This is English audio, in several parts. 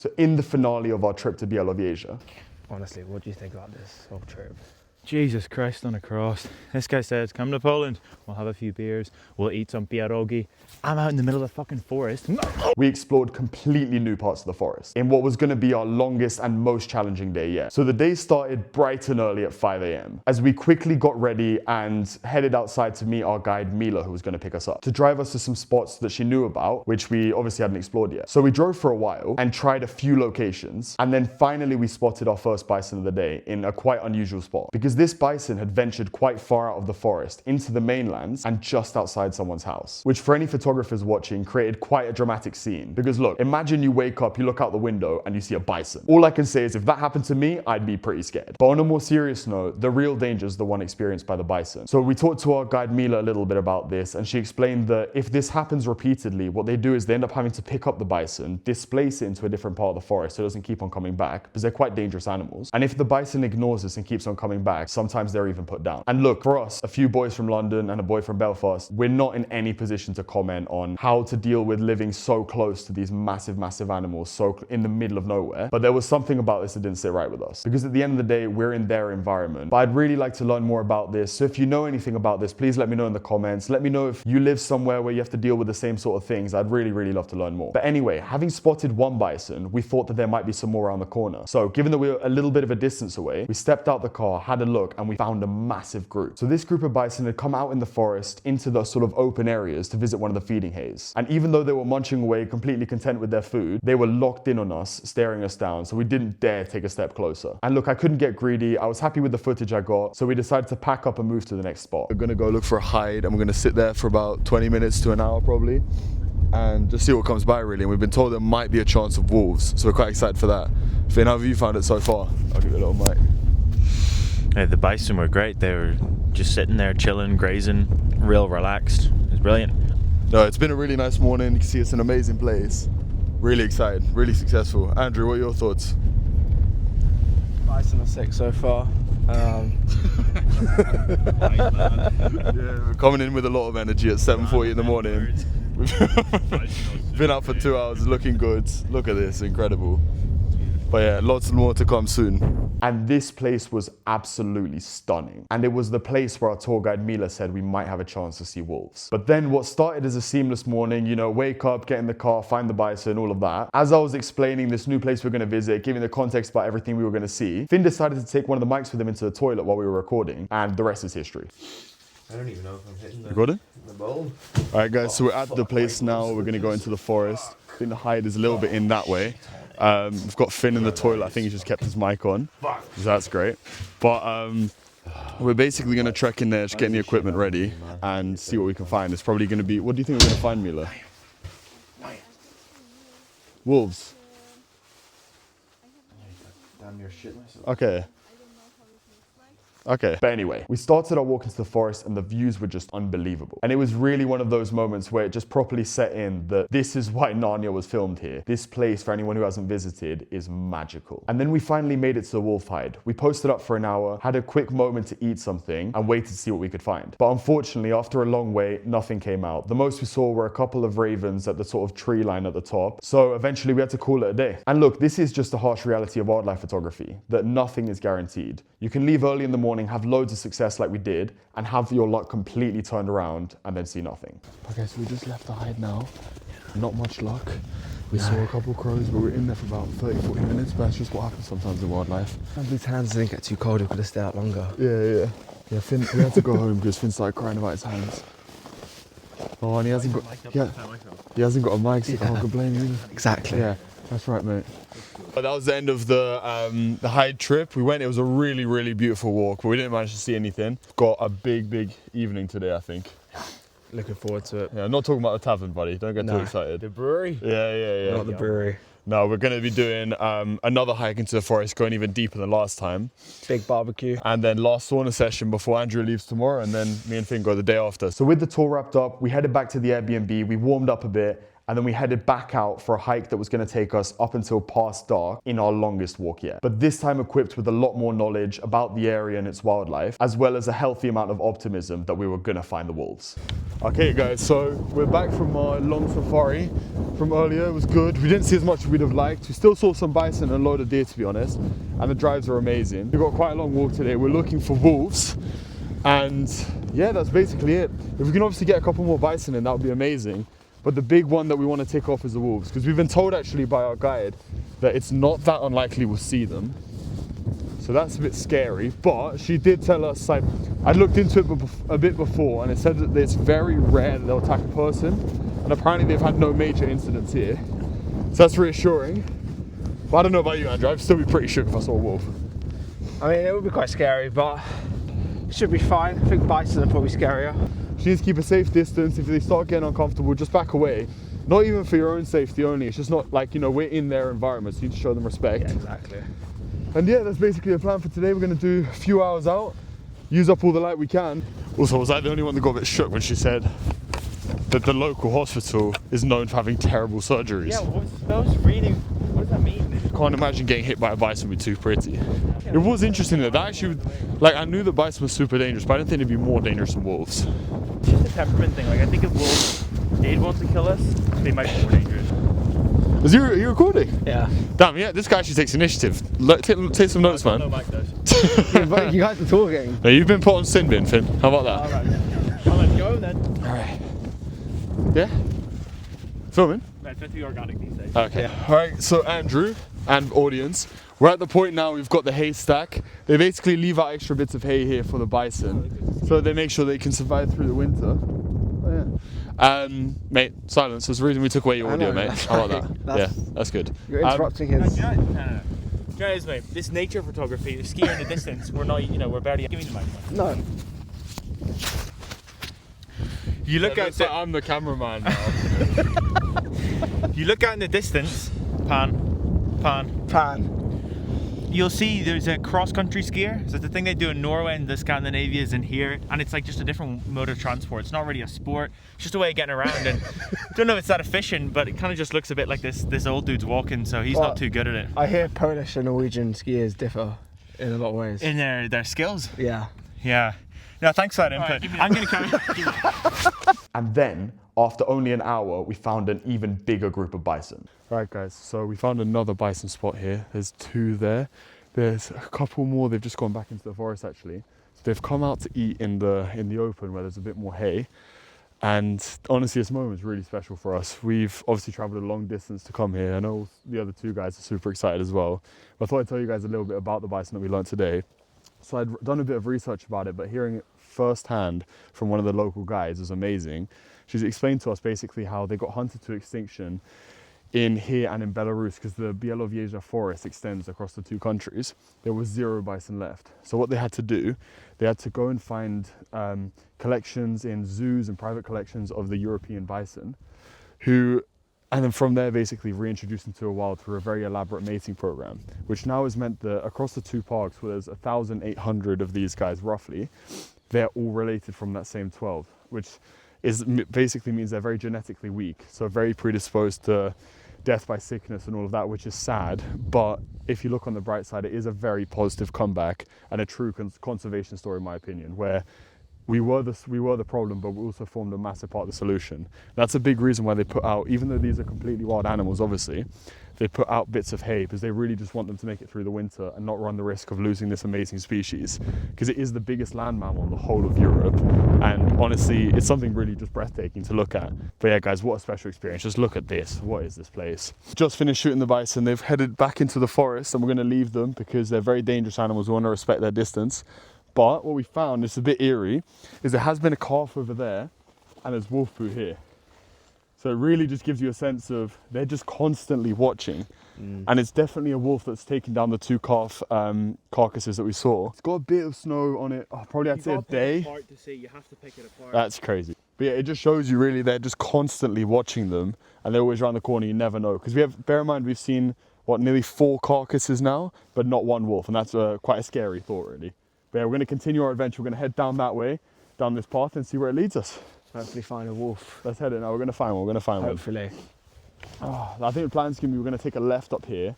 So in the finale of our trip to Białowieża. Honestly, what do you think about this whole trip? Jesus Christ on a cross. This guy said, come to Poland, we'll have a few beers, we'll eat some pierogi. I'm out in the middle of the fucking forest. We explored completely new parts of the forest in what was going to be our longest and most challenging day yet. So the day started bright and early at 5 a.m. as we quickly got ready and headed outside to meet our guide Mila, who was going to pick us up, to drive us to some spots that she knew about, which we obviously hadn't explored yet. So we drove for a while and tried a few locations, and then finally we spotted our first bison of the day in a quite unusual spot, because this bison had ventured quite far out of the forest into the mainlands and just outside someone's house, which for any photographers watching created quite a dramatic scene. Because look, imagine you wake up, you look out the window and you see a bison. All I can say is if that happened to me, I'd be pretty scared. But on a more serious note, the real danger is the one experienced by the bison. So we talked to our guide Mila a little bit about this, and she explained that if this happens repeatedly, what they do is they end up having to pick up the bison, displace it into a different part of the forest so it doesn't keep on coming back, because they're quite dangerous animals. And if the bison ignores this and keeps on coming back, sometimes they're even put down. And look, for us, a few boys from London and a boy from Belfast, we're not in any position to comment on how to deal with living so close to these massive animals, so in the middle of nowhere. But there was something about this that didn't sit right with us, because at the end of the day, we're in their environment. But I'd really like to learn more about this. So if you know anything about this, please let me know in the comments. Let me know if you live somewhere where you have to deal with the same sort of things. I'd really love to learn more. But anyway, having spotted one bison, we thought that there might be some more around the corner. So given that we were a little bit of a distance away, we stepped out the car, had a look, and we found a massive group. So this group of bison had come out in the forest into the sort of open areas to visit one of the feeding hays. And even though they were munching away, completely content with their food, they were locked in on us, staring us down. So we didn't dare take a step closer. And look, I couldn't get greedy. I was happy with the footage I got. So we decided to pack up and move to the next spot. We're gonna go look for a hide, and we're gonna sit there for about 20 minutes to an hour probably, and just see what comes by really. And we've been told there might be a chance of wolves, so we're quite excited for that. Finn, how have you found it so far? I'll give you a little mic. Yeah, the bison were great. They were just sitting there chilling, grazing, real relaxed. It was brilliant. No, it's been a really nice morning. You can see it's an amazing place. Really excited, really successful. Andrew, what are your thoughts? Bison are sick so far. Yeah, we're coming in with a lot of energy at 7:40 in the morning. We've been out for 2 hours, looking good. Look at this, incredible. But yeah, lots more to come soon. And this place was absolutely stunning. And it was the place where our tour guide Mila said we might have a chance to see wolves. But then what started as a seamless morning, you know, wake up, get in the car, find the bison, all of that. As I was explaining this new place we're gonna visit, giving the context about everything we were gonna see, Finn decided to take one of the mics with him into the toilet while we were recording, and the rest is history. I don't even know if I'm hitting the bowl. All right guys, so we're at the place now. We're gonna go into the forest. I think the hide is a little bit in that way. We've got Finn in the toilet. I think he just kept his mic on, so that's great. But we're basically gonna trek in there, just getting the equipment ready and see what we can find. It's probably gonna be, what do you think we're gonna find, Mila? Wolves. Damn near shit myself. Okay. Okay, but anyway, we started our walk into the forest and the views were just unbelievable. And it was really one of those moments where it just properly set in that this is why Narnia was filmed here. This place, for anyone who hasn't visited, is magical. And then we finally made it to the wolf hide. We posted up for an hour, had a quick moment to eat something, and waited to see what we could find. But unfortunately, after a long wait, nothing came out. The most we saw were a couple of ravens at the sort of tree line at the top. So eventually we had to call it a day. And look, this is just a harsh reality of wildlife photography, that nothing is guaranteed. You can leave early in the morning, have loads of success like we did, and have your luck completely turned around and then see nothing. Okay, so we just left the hide now. Not much luck. We saw a couple crows, but we were in there for about 30-40 minutes, but that's just what happens sometimes in wildlife. His hands didn't get too cold, we could have stayed out longer. Yeah, Finn, we had to go home because Finn started crying about his hands. Oh, and he hasn't got a mic, so I can't blame you. Exactly. Yeah, that's right, mate. But that was the end of the hide trip. We went, it was a really beautiful walk, but we didn't manage to see anything. Got a big evening today, I think. Looking forward to it. Yeah, I'm not talking about the tavern, buddy. Don't get too excited. The brewery? Yeah. Not the brewery. No, we're going to be doing another hike into the forest, going even deeper than last time. Big barbecue. And then last sauna session before Andrew leaves tomorrow, and then me and Finn go the day after. So with the tour wrapped up, we headed back to the Airbnb, we warmed up a bit, and then we headed back out for a hike that was going to take us up until past dark in our longest walk yet. But this time equipped with a lot more knowledge about the area and its wildlife, as well as a healthy amount of optimism that we were going to find the wolves. Okay guys, so we're back from our long safari from earlier. It was good. We didn't see as much as we'd have liked. We still saw some bison and a load of deer, to be honest, and the drives are amazing. We've got quite a long walk today. We're looking for wolves, and yeah, that's basically it. If we can obviously get a couple more bison in, that would be amazing. But the big one that we want to tick off is the wolves, because we've been told actually by our guide that it's not that unlikely we'll see them. So that's a bit scary, but she did tell us, like, I looked into it a bit before, and it said that it's very rare that they'll attack a person, and apparently they've had no major incidents here. So that's reassuring. But I don't know about you, Andrew, I'd still be pretty shook if I saw a wolf. I mean, it would be quite scary, but it should be fine. I think bison are probably scarier. She needs to keep a safe distance. If they start getting uncomfortable, just back away. Not even for your own safety only, it's just not like, you know, we're in their environment, so you need to show them respect. Yeah, exactly. And yeah, that's basically the plan for today. We're going to do a few hours out, use up all the light we can. Also, was I the only one that got a bit shook when she said that the local hospital is known for having terrible surgeries? Yeah, what does that mean? Can't imagine getting hit by a bison would be too pretty. It was interesting that actually, like, I knew that bison was super dangerous, but I didn't think it'd be more dangerous than wolves. It's just a temperament thing. Like, I think if wolves did want to kill us, they might be more dangerous. Is you recording? Yeah. Damn, yeah, this guy actually takes initiative. Take some notes, No, man. Mike does. But you guys are talking. No, you've been put on sin bin, Finn. How about that? Alright, well, let's go then. Alright. Yeah? Filming? It's meant to be organic these days. Okay. Alright, so Andrew and audience, we're at the point now we've got the hay stack. They basically leave out extra bits of hay here for the bison, so they make sure they can survive through the winter. Oh, yeah. Mate, silence. That's the reason we took away your I audio, know, mate. that's How about right. that? Yeah, that's good. You're interrupting his. No. Do you know what it is, mate? This nature photography, the skier in the distance, we're not, you know, we're barely. Give me the mic. No. You look out. I'm the cameraman now. You look out in the distance. Pan. You'll see there's a cross-country skier. So the thing they do in Norway and the Scandinavia is in here, and it's like just a different mode of transport. It's not really a sport. It's just a way of getting around. And I don't know if it's that efficient, but it kind of just looks a bit like this old dude's walking, so he's not too good at it. I hear Polish and Norwegian skiers differ in a lot of ways. In their skills. Yeah. Yeah. No, thanks for that input. I'm going to carry. And then, after only an hour, we found an even bigger group of bison. Right guys, so we found another bison spot here. There's two there. There's a couple more. They've just gone back into the forest actually. So they've come out to eat in the open where there's a bit more hay. And honestly, this moment is really special for us. We've obviously traveled a long distance to come here. I know the other two guys are super excited as well. But I thought I'd tell you guys a little bit about the bison that we learned today. So I'd done a bit of research about it, but hearing it firsthand from one of the local guides was amazing. She's explained to us basically how they got hunted to extinction in here and in Belarus because the Białowieża forest extends across the two countries. There was 0 bison left. So what they had to do, they had to go and find collections in zoos and private collections of the European bison, and then from there basically reintroduce them to the wild through a very elaborate mating program, which now has meant that across the two parks, where there's 1,800 of these guys roughly, they're all related from that same 12, which basically means they're very genetically weak, so very predisposed to death by sickness and all of that, which is sad. But if you look on the bright side, it is a very positive comeback and a true conservation story, in my opinion, where we were the problem, but we also formed a massive part of the solution. That's a big reason why they put out, even though these are completely wild animals, obviously, they put out bits of hay because they really just want them to make it through the winter and not run the risk of losing this amazing species, because it is the biggest land mammal in the whole of Europe. And honestly, it's something really just breathtaking to look at. But yeah, guys, what a special experience. Just look at this. What is this place? Just finished shooting the bison. They've headed back into the forest and we're going to leave them because they're very dangerous animals. We want to respect their distance. But what we found, it's a bit eerie, is there has been a calf over there and there's wolf poo here. So it really just gives you a sense of they're just constantly watching. And it's definitely a wolf that's taken down the two calf carcasses that we saw. It's got a bit of snow on it, probably I'd say a day. You have to pick it apart. That's crazy. But yeah, it just shows you really they're just constantly watching them and they're always around the corner, you never know. Because bear in mind, we've seen, nearly 4 carcasses now, but not one wolf. And that's quite a scary thought, really. But yeah, we're going to continue our adventure. We're going to head down that way, down this path and see where it leads us. Hopefully find a wolf. Let's head it now. We're going to find one. Hopefully. I think the plan scheme, we were going to take a left up here,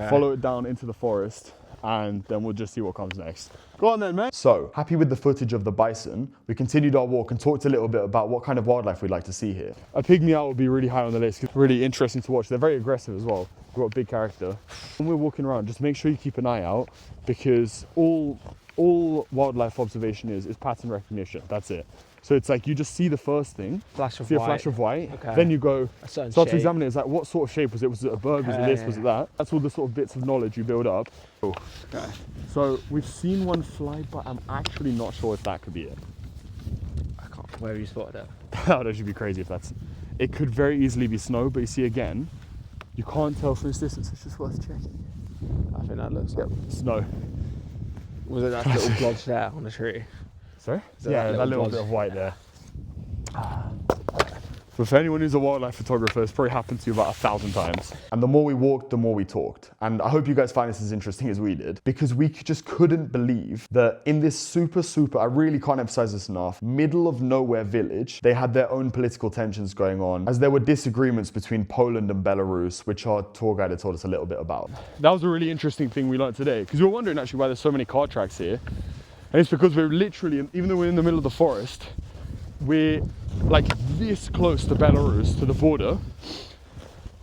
follow it down into the forest, and then we'll just see what comes next. Go on then, mate. So, happy with the footage of the bison. We continued our walk and talked a little bit about what kind of wildlife we'd like to see here. A pygmy owl would be really high on the list. It's really interesting to watch. They're very aggressive as well. They've got a big character. When we're walking around, just make sure you keep an eye out, because all wildlife observation is pattern recognition. That's it. So it's like you just see the first thing, see a flash of white, then you go start to examine it. It's like, what sort of shape was it? Was it a bird? Was it this? Was it that? That's all the sort of bits of knowledge you build up. Okay. So we've seen one fly, but I'm actually not sure if that could be it. I can't. Where have you spotted it? That would be crazy if that's. It could very easily be snow, but you see again, you can't tell from this distance. It's just worth checking. I think that looks like Snow. Was it that little blotch there on the tree? Sorry? So Yeah, that little bit of white there. But for anyone who's a wildlife photographer, it's probably happened to you about 1,000 times. And the more we walked, the more we talked. And I hope you guys find this as interesting as we did, because we just couldn't believe that in this super, I really can't emphasize this enough, middle of nowhere village, they had their own political tensions going on, as there were disagreements between Poland and Belarus, which our tour guide had told us a little bit about. That was a really interesting thing we learned today, because we were wondering actually why there's so many car tracks here. And it's because we're literally, even though we're in the middle of the forest, we're like this close to Belarus, to the border.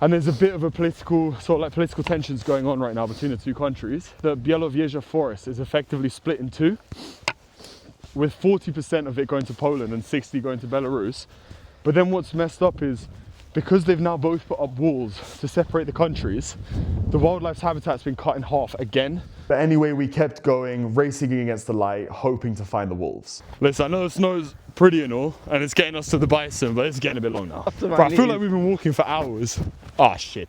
And there's a bit of a political tensions going on right now between the two countries. The Białowieża forest is effectively split in two, with 40% of it going to Poland and 60% going to Belarus. But then what's messed up is, because they've now both put up walls to separate the countries, the wildlife's habitat's been cut in half again. But anyway, we kept going, racing against the light, hoping to find the wolves. Listen, I know the snow's pretty and all, and it's getting us to the bison, but it's getting a bit long now. Bro, I feel like we've been walking for hours. Ah, shit.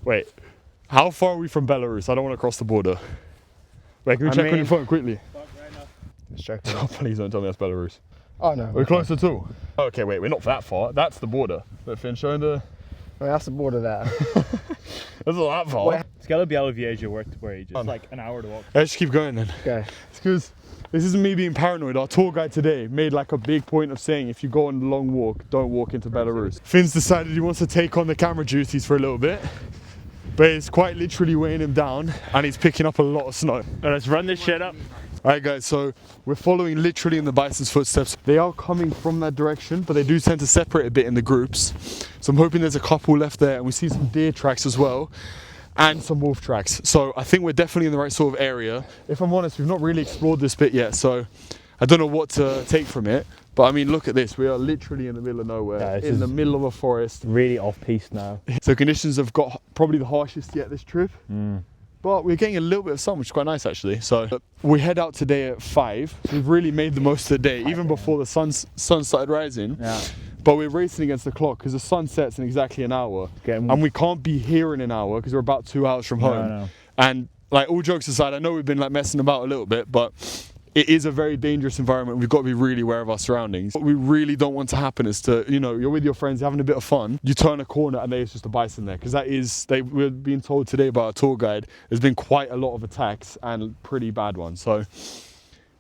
Wait, how far are we from Belarus? I don't want to cross the border. Wait, can we check on your phone quickly? Let's check. Oh, please don't tell me that's Belarus. Oh no. We're close at all. Okay, wait, we're not that far. That's the border. But Finn, showing the... Well, that's the border there. That's not that far. It's got to Białowieża where ages. It's like an hour to walk. Let's just keep going then. Okay. It's because this isn't me being paranoid. Our tour guide today made like a big point of saying, if you go on a long walk, don't walk into Belarus. Finn's decided he wants to take on the camera duties for a little bit, but it's quite literally weighing him down, and he's picking up a lot of snow. Let's run this shit up. Alright guys, so we're following literally in the bison's footsteps. They are coming from that direction, but they do tend to separate a bit in the groups. So I'm hoping there's a couple left there, and we see some deer tracks as well, and some wolf tracks. So I think we're definitely in the right sort of area. If I'm honest, we've not really explored this bit yet, so I don't know what to take from it. But I mean, look at this. We are literally in the middle of nowhere, in the middle of a forest. Really off-piste now. So conditions have got probably the harshest yet this trip. But we're getting a little bit of sun, which is quite nice actually. So we head out today at 5. So we've really made the most of the day, even before the sun started rising. Yeah. But we're racing against the clock because the sun sets in exactly an hour. And we can't be here in an hour because we're about 2 hours from home. No. And like, all jokes aside, I know we've been like messing about a little bit, but it is a very dangerous environment. We've got to be really aware of our surroundings. What we really don't want to happen is to, you know, you're with your friends, you're having a bit of fun, you turn a corner and there's just a bison there. Because that is, we're being told today by our tour guide, there's been quite a lot of attacks and pretty bad ones. So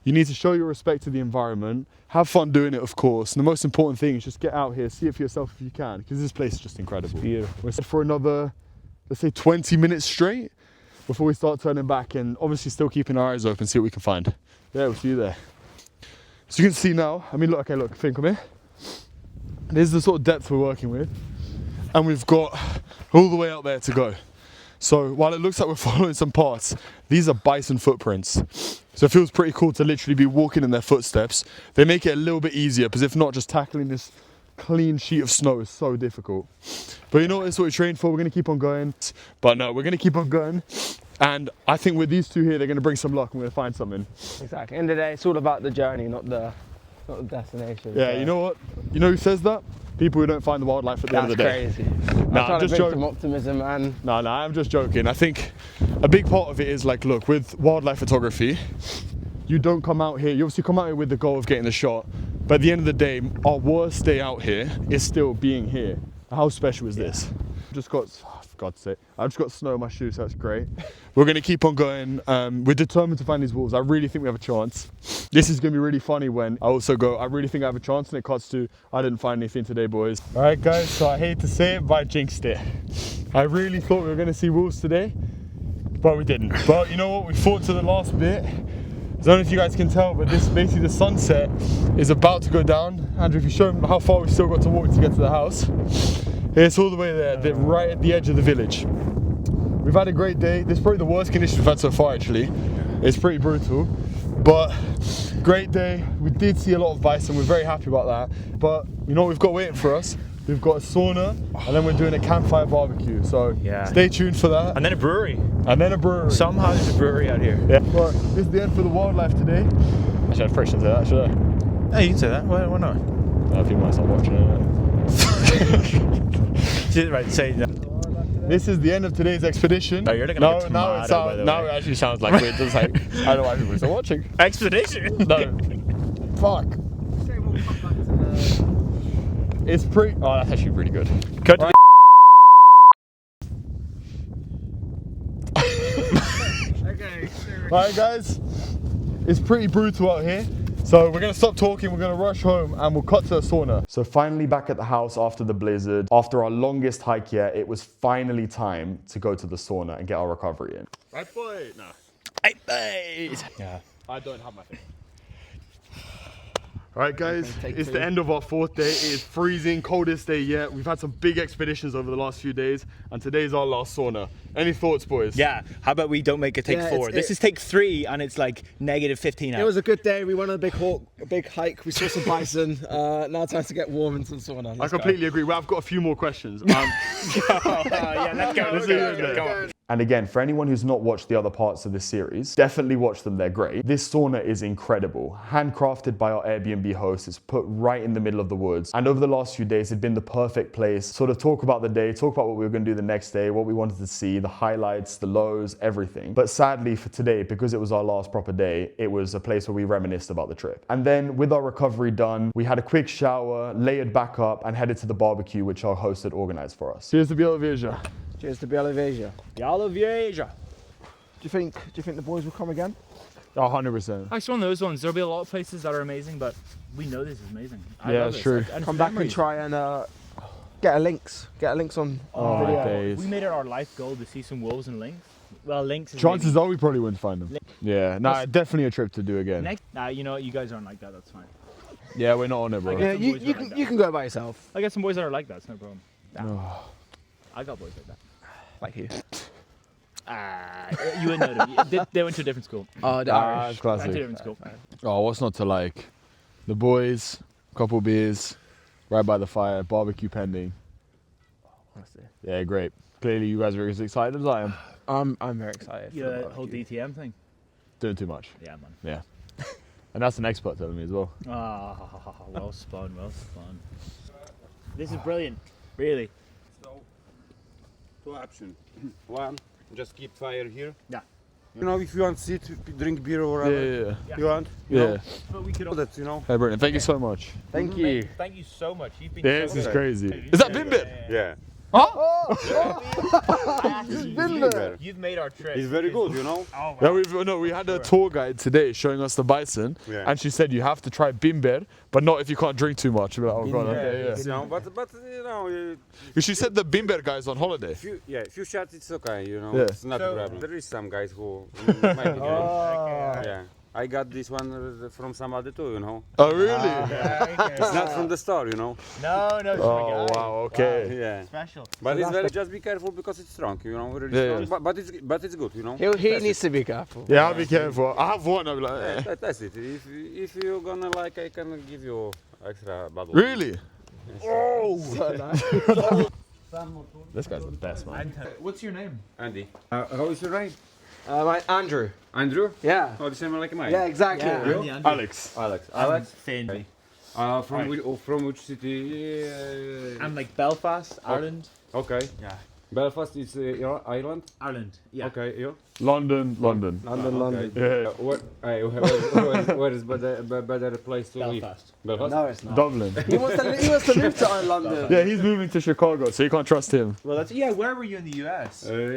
you need to show your respect to the environment, have fun doing it, of course. And the most important thing is just get out here, see it for yourself if you can, because this place is just incredible. It's beautiful. We're set for another, let's say 20 minutes straight before we start turning back, and obviously still keeping our eyes open, see what we can find. Yeah, we'll see you there. So you can see now, I mean, look, okay, look, Finn, come here. This is the sort of depth we're working with. And we've got all the way out there to go. So while it looks like we're following some paths, these are bison footprints. So it feels pretty cool to literally be walking in their footsteps. They make it a little bit easier, because if not, just tackling this clean sheet of snow is so difficult. But you know what, this is what we trained for, we're gonna keep on going. But no, we're gonna keep on going. And I think with these two here, they're going to bring some luck and we're going to find something. Exactly. End of the day, it's all about the journey, not the destination. Yeah, so. You know what? You know who says that? People who don't find the wildlife at the end of the day. That's crazy. Nah, I'm just joking. Some optimism, man. No, I'm just joking. I think a big part of it is like, look, with wildlife photography, you don't come out here, you obviously come out here with the goal of getting the shot, but at the end of the day, our worst day out here is still being here. How special is this? Just got for God's sake. I've just got snow on my shoes, so that's great. We're going to keep on going. We're determined to find these wolves. I really think we have a chance. This is going to be really funny when I also go, I really think I have a chance, and it cuts to, I didn't find anything today, boys. All right, guys, so I hate to say it, but I jinxed it. I really thought we were going to see wolves today, but we didn't. But you know what? We fought to the last bit. I don't know if you guys can tell, but this basically the sunset is about to go down. Andrew, if you show them how far we still got to walk to get to the house. It's all the way there, right at the edge of the village. We've had a great day. This is probably the worst conditions we've had so far, actually. It's pretty brutal, but great day. We did see a lot of bison. We're very happy about that. But you know what we've got waiting for us? We've got a sauna, and then we're doing a campfire barbecue. So stay tuned for that. And then a brewery. And then a brewery. Somehow there's a brewery out here. Yeah. But this is the end for the wildlife today. Actually, I'd first say that, should I? Yeah, you can say that. Why not? People might start watching it. Right, say that. This is the end of today's expedition. No, you're looking like a tomato, by the now way. it actually sounds like we're just like, I don't know why people are still watching. Expedition? No. Fuck. It's pretty, oh, that's actually pretty good. Cut to Okay. Alright guys, it's pretty brutal out here. So we're gonna stop talking, we're gonna rush home, and we'll cut to a sauna. So finally back at the house after the blizzard, after our longest hike yet, it was finally time to go to the sauna and get our recovery in. Right boy? No. Right, boys. Yeah. I don't have my thing. Alright guys, it's the end of our 4th day. It is freezing, coldest day yet. We've had some big expeditions over the last few days, and today's our last sauna. Any thoughts, boys? Yeah, how about we don't make it take 4? This is take 3, and it's like -15 out. It was a good day. We went on a big hike. We saw some bison. Now time to get warm and some sauna. I completely agree. Well, I've got a few more questions. Yeah, let's go. Let's go. And again, for anyone who's not watched the other parts of this series, definitely watch them, they're great. This sauna is incredible. Handcrafted by our Airbnb host, it's put right in the middle of the woods. And over the last few days, it's been the perfect place. Sort of talk about the day, talk about what we were gonna do the next day, what we wanted to see, the highlights, the lows, everything. But sadly for today, because it was our last proper day, it was a place where we reminisced about the trip. And then with our recovery done, we had a quick shower, layered back up, and headed to the barbecue, which our host had organized for us. Cheers to Bialowieza. Cheers to Bialowieza. Białowieża. Do you think the boys will come again? 100%. Actually, one of those ones. There'll be a lot of places that are amazing, but we know this is amazing. I Yeah, love it's this. true. And Come back and memories. try and get a links on Oh my video. days. We made it our life goal to see some wolves and lynx. Well, lynx is Chances are we probably wouldn't find them. Yeah, nah, definitely a trip to do again. next. Nah, you know what? You guys aren't like that. That's fine. Yeah, we're not on it, bro. I Yeah, Some you, boys you are can like you can go by yourself. I got some boys that are like that. It's no problem. Oh. I got boys like that. Like you. You wouldn't know them. They went to a different school. Oh, the Ah, Irish. it's Went to a classic. different school. Oh, what's not to like? The boys, couple beers, right by the fire, barbecue pending. Honestly. Yeah, great. Clearly you guys are as excited as I am. I'm very excited. You for know the that whole barbecue. DTM thing? Doing too much. Yeah, man. Yeah. And that's an expert telling me as well. Ah, well spun, well spun. This is brilliant. Really. So, two options. One, just keep fire here. Yeah. You know, if you want to sit, drink beer or whatever. Yeah. You want? Yeah. know? But we could. That's, you know. Hey, Brendan, thank you so much. Thank you. Thank you so much. You've been Yeah, this so is good. crazy. Is that Bimbit? Yeah. You've made our trip. It's very good, you know. Oh, Yeah, we had a tour guide today showing us the bison, Yeah. and she said you have to try bimber, but not if you can't drink too much. We're like, oh god, okay, You know, but you know, She said the bimber guy's on holiday. few shots it's okay, you know. Yeah. It's not So- a problem. There is some guys who might be doing. Yeah. I got this one from somebody too, you know. Oh really? It's not from the store, you know. No, no. Oh wow, okay. Yeah. Special. But it's very, just be careful because it's strong, you know. Really Yeah, strong. But it's good, you know. He needs to be careful. Yeah, I'll be careful. I have one. I'll be like, eh. That's it. If you're gonna like, I can give you extra bottle. Really? This guy's the best, man. What's your name? Andy. How is your name? Andrew. Andrew? Yeah. Oh, the same like mine. Yeah, exactly. Yeah. Alex. Alex. Finn. From which city? I'm like Belfast, Ireland. Okay. Yeah. Belfast is Ireland. Ireland. Yeah. Okay, you? London. London. Yeah. Where is better place to live? Belfast. Belfast. No, it's not. Dublin. He wants to move to London. Yeah, he's moving to Chicago, so you can't trust him. Well, that's where were you in the US?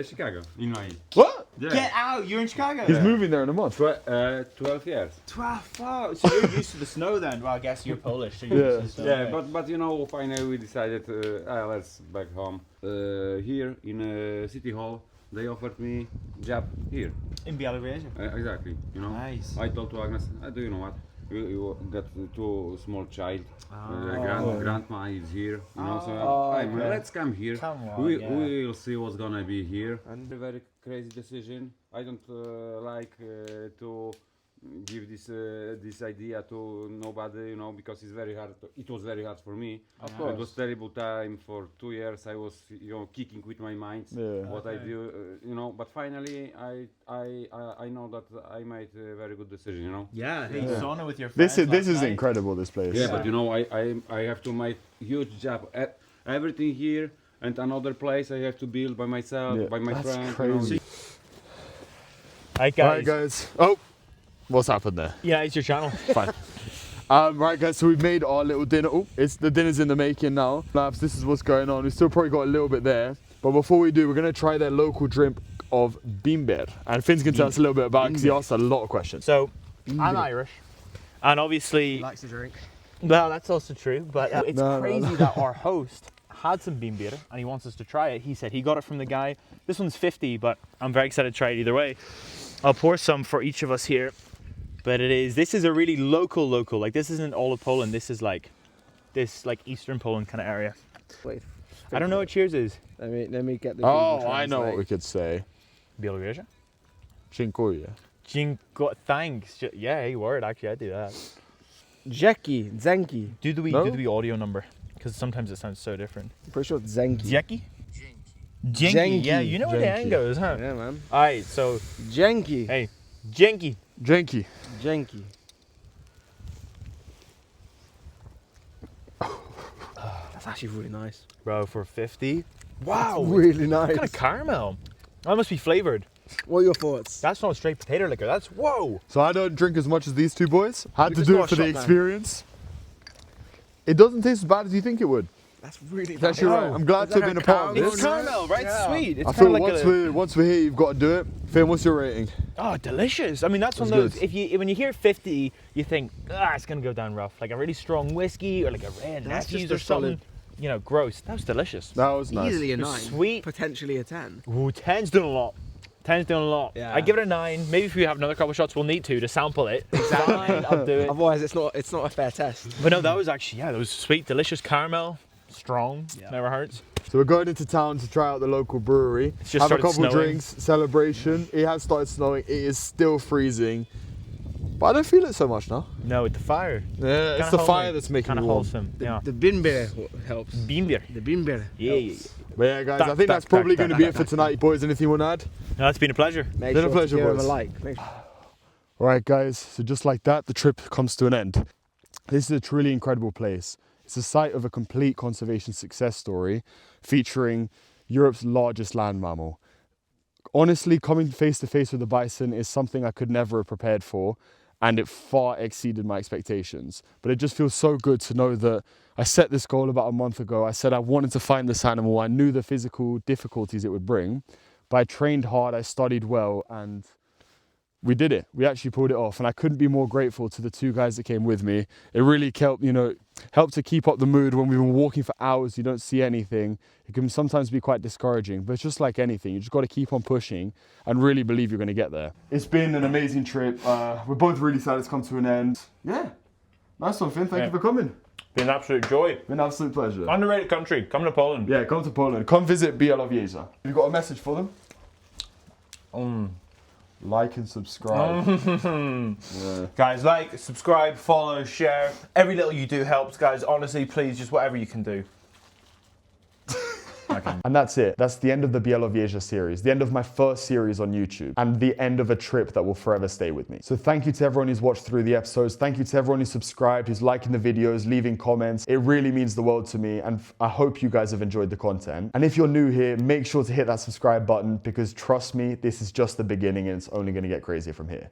Chicago. Illinois. What? Yeah. Get out! You're in Chicago. He's moving there in a month. 12 years. 12. Oh, so you're used to the snow then? Well, I guess you're Polish. So you're used to the snow. Yeah, but you know, finally we decided let's back home. Here in City Hall, they offered me job here. In Białowieża. Exactly. You know. Nice. I told to Agnes, do you know what? You got two small child. Oh. Grandma is here. You know, so okay. let's come here. Come on, we yeah. will see what's gonna be here. And a very crazy decision. I don't like to give this idea to nobody, you know, because it's very hard. It was very hard for me. Of course. It was terrible time for 2 years. I was, you know, kicking with my mind what I do, you know. But finally, I know that I made a very good decision, you know. Yeah, hey, sauna with your friends. This is last night. incredible. This place. Yeah, but you know, I have to make huge job. Everything here and another place I have to build by myself, by my That's friend. crazy. You know. Right, guys. Alright, guys. Oh, what's happened there? Yeah, it's your channel. Fine. Right, guys. So we've made our little dinner. Oh, the dinner's in the making now. Labs, this is what's going on. We still probably got a little bit there, but before we do, we're gonna try their local drink of bimber, and Finn's gonna tell us a little bit about it because he asked a lot of questions. So, I'm Irish, and obviously, He likes to drink. well, that's also true. But it's No, crazy that our host had some bimber and he wants us to try it. He said he got it from the guy. This one's 50, but I'm very excited to try it either way. I'll pour some for each of us here. But this is a really local. Like this isn't all of Poland. This is like Eastern Poland kind of area. Wait. I don't know what cheers is. Let me get the. Oh, Google I know what we Translate. could say. Białowieża? Dziękuję. Thanks. Yeah, hey, word. Actually, I do that. Jeki, Zenki. Do the No? audio number because sometimes it sounds so different. I'm pretty sure it's Zenki. Jeki? Jenki. Yeah, you know where the Jenki. N goes, huh? Yeah, man. All right, so Jenki. hey, Jenki. Dzięki. Jenki. That's actually really nice. Bro, for 50. Wow. Really nice. What kind of caramel? That must be flavored. What are your thoughts? That's not straight potato liquor. That's whoa. So I don't drink as much as these two boys. Had to Just do got it for a the shot, man. experience. It doesn't taste as bad as you think it would. That's really It's nice. actually right. I'm glad Is to that have been a a part of caramel? this. It's caramel, right? Yeah. Sweet. It's I kind feel of like once we're here, you've got to do it. Finn, what's your rating? oh, delicious. I mean, that's one That's of those. good. When you hear 50, you think it's gonna go down rough, like a really strong whiskey or like a red That's Nephews just a or something. solid- You know, gross. That was delicious. That was nice. Easily a It's 9. sweet. Potentially a 10. Ooh, 10's doing a lot. 10's doing a lot. Yeah. I give it a 9. Maybe if we have another couple shots, we'll need to sample it. Fine, I'll do it. Otherwise, it's not a fair test. But no, that was actually that was sweet, delicious caramel, strong, never hurts. So we're going into town to try out the local brewery. It's just have a started couple snowing. drinks, celebration. It has started snowing. It is still freezing, but I don't feel it so much now. No, with the fire. Yeah, it's Kinda the fire homely, that's making kind me of warm. wholesome. Yeah. The bimber helps. Bimber. The bimber. Yeah. helps. But yeah, guys, Tack, I think tack, that's probably tack, going to tack, be it for tonight. Boys, anything you want to add? No, it's been a pleasure. Make Been a sure pleasure, to give boys. him a like. Make sure. All right, guys, so just like that, the trip comes to an end. This is a truly incredible place. It's the site of a complete conservation success story featuring Europe's largest land mammal. Honestly, coming face to face with the bison is something I could never have prepared for, and it far exceeded my expectations. But it just feels so good to know that I set this goal about a month ago. I said I wanted to find this animal. I knew the physical difficulties it would bring, but I trained hard, I studied well, and we did it. We actually pulled it off, and I couldn't be more grateful to the two guys that came with me. It really helped to keep up the mood when we've been walking for hours. You don't see anything. It can sometimes be quite discouraging, but it's just like anything. You just got to keep on pushing and really believe you're going to get there. It's been an amazing trip. We're both really sad it's come to an end. Yeah, nice one, Finn. Thank you for coming. Been an absolute joy. Been an absolute pleasure. Underrated country. Come to Poland. Yeah, come to Poland. Come visit Bialowieza. You've got a message for them? Like and subscribe. Yeah. Guys, like, subscribe, follow, share. Every little you do helps, guys. Honestly, please, just whatever you can do. second. And that's it. That's the end of the Białowieża series, the end of my first series on YouTube, and the end of a trip that will forever stay with me. So thank you to everyone who's watched through the episodes. Thank you to everyone who's subscribed, who's liking the videos, leaving comments. It really means the world to me, and I hope you guys have enjoyed the content. And if you're new here, make sure to hit that subscribe button, because trust me, this is just the beginning and it's only going to get crazier from here.